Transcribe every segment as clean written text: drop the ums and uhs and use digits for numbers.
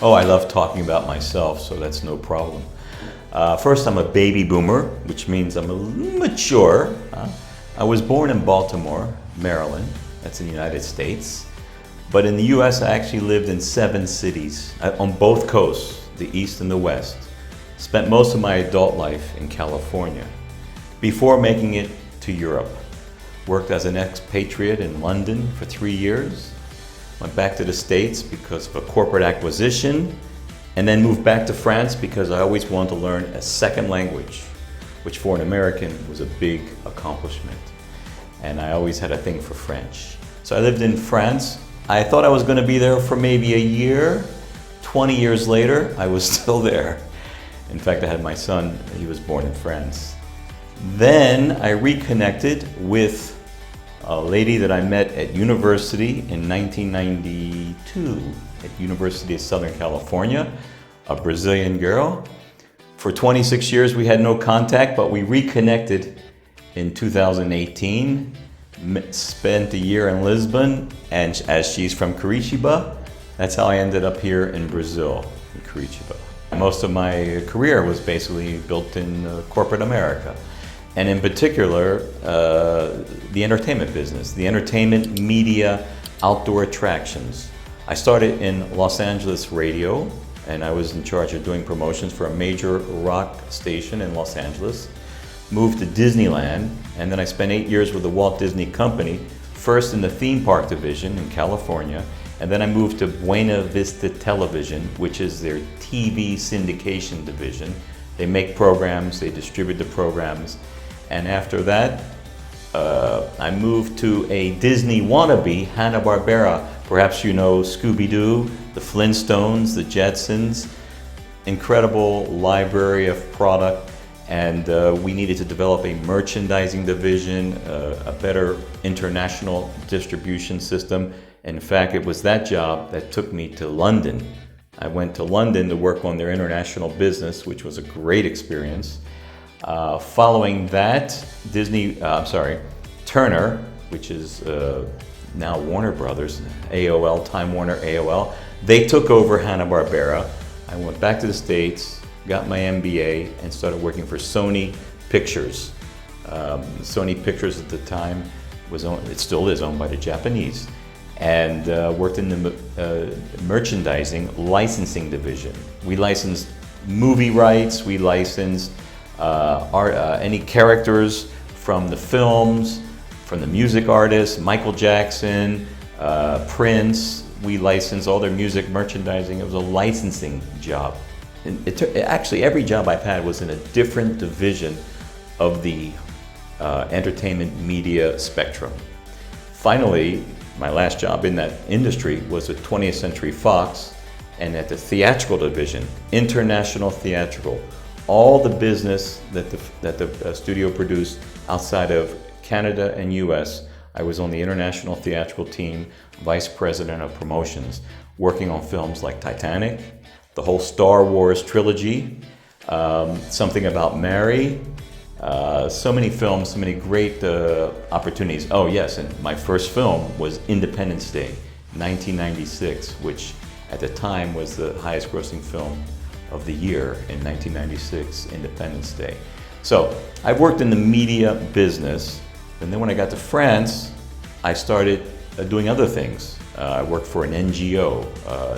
Oh, I love talking about myself, so that's no problem. First, I'm a baby boomer, which means I'm a little mature. I was born in Baltimore, Maryland. That's in the United States. But in the US, I actually lived in 7 cities on both coasts, the East and the West. Spent most of my adult life in California before making it to Europe. Worked as an expatriate in London for 3 years. Went back to the States because of a corporate acquisition, and then moved back to France because I always wanted to learn a second language, which for an American was a big accomplishment. And I always had a thing for French. So I lived in France. I thought I was going to be there for maybe a year. 20 years later, I was still there. In fact, I had my son, he was born in France. Then I reconnected with a lady that I met at university in 1992 at University of Southern California, a Brazilian girl. For 26 years we had no contact, but we reconnected in 2018, spent a year in Lisbon, and as she's from Curitiba, that's how I ended up here in Brazil, in Curitiba. Most of my career was basically built in corporate America. And in particular, the entertainment business, the entertainment, media, outdoor attractions. I started in Los Angeles radio, and I was in charge of doing promotions for a major rock station in Los Angeles. Moved to Disneyland, and then I spent 8 years with the Walt Disney Company, first in the theme park division in California, and then I moved to Buena Vista Television, which is their TV syndication division. They make programs, they distribute the programs. And after that, I moved to a Disney wannabe, Hanna-Barbera. Perhaps you know Scooby-Doo, the Flintstones, the Jetsons. Incredible library of product. And we needed to develop a merchandising division, a better international distribution system. In fact, it was that job that took me to London. I went to London to work on their international business, which was a great experience. Following that, Turner, which is now Warner Brothers, AOL, Time Warner, AOL, they took over Hanna-Barbera. I went back to the States, got my MBA, and started working for Sony Pictures. Sony Pictures at the time it still is owned by the Japanese, and worked in the merchandising licensing division. We licensed movie rights, we licensed any characters from the films, from the music artists, Michael Jackson, Prince. We licensed all their music merchandising. It was a licensing job. And actually, every job I've had was in a different division of the entertainment media spectrum. Finally, my last job in that industry was at 20th Century Fox and at the theatrical division, international theatrical. All the business that the studio produced outside of Canada and US, I was on the international theatrical team, vice president of promotions, working on films like Titanic, the whole Star Wars trilogy, Something About Mary, so many films, so many great opportunities. Oh yes, and my first film was Independence Day, 1996, which at the time was the highest grossing film of the year in 1996, Independence Day. So I've worked in the media business, and then when I got to France, I started doing other things. I worked for an NGO,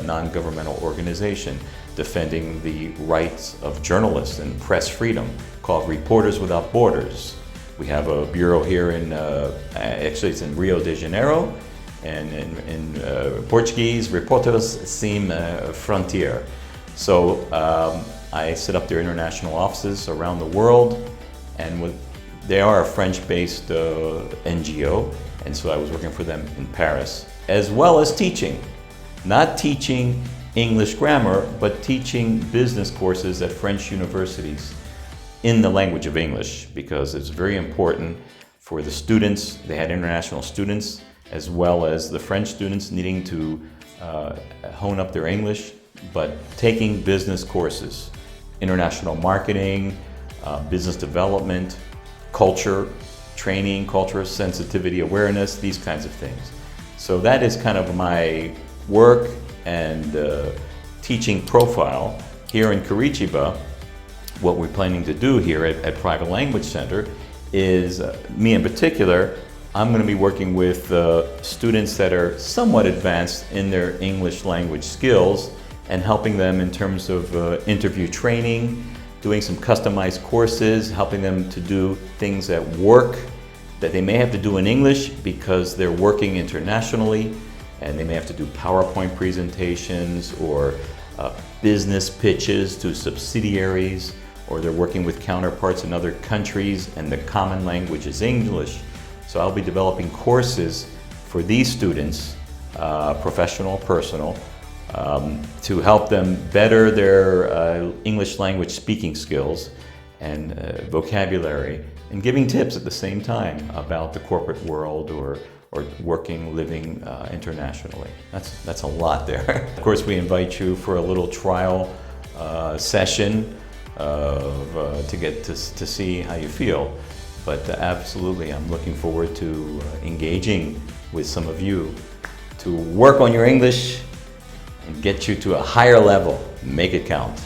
a non-governmental organization, defending the rights of journalists and press freedom, called Reporters Without Borders. We have a bureau here in, actually it's in Rio de Janeiro, and in Portuguese, Reporters Sem Frontier. So I set up their international offices around the world, and they are a French-based NGO, and so I was working for them in Paris, as well as teaching. Not teaching English grammar, but teaching business courses at French universities in the language of English, because it's very important for the students. They had international students, as well as the French students needing to hone up their English, but taking business courses, international marketing, business development, culture training, culture sensitivity awareness, these kinds of things. So that is kind of my work and teaching profile here in Curitiba, what we're planning to do here at Private Language Center is, me in particular, I'm going to be working with students that are somewhat advanced in their English language skills and helping them in terms of interview training, doing some customized courses, helping them to do things at work that they may have to do in English because they're working internationally, and they may have to do PowerPoint presentations or business pitches to subsidiaries, or they're working with counterparts in other countries and the common language is English. So I'll be developing courses for these students, professional, personal, to help them better their English language speaking skills and vocabulary, and giving tips at the same time about the corporate world or working, living internationally. That's a lot there. Of course, we invite you for a little trial session to get to see how you feel. But absolutely, I'm looking forward to engaging with some of you to work on your English and get you to a higher level. Make it count.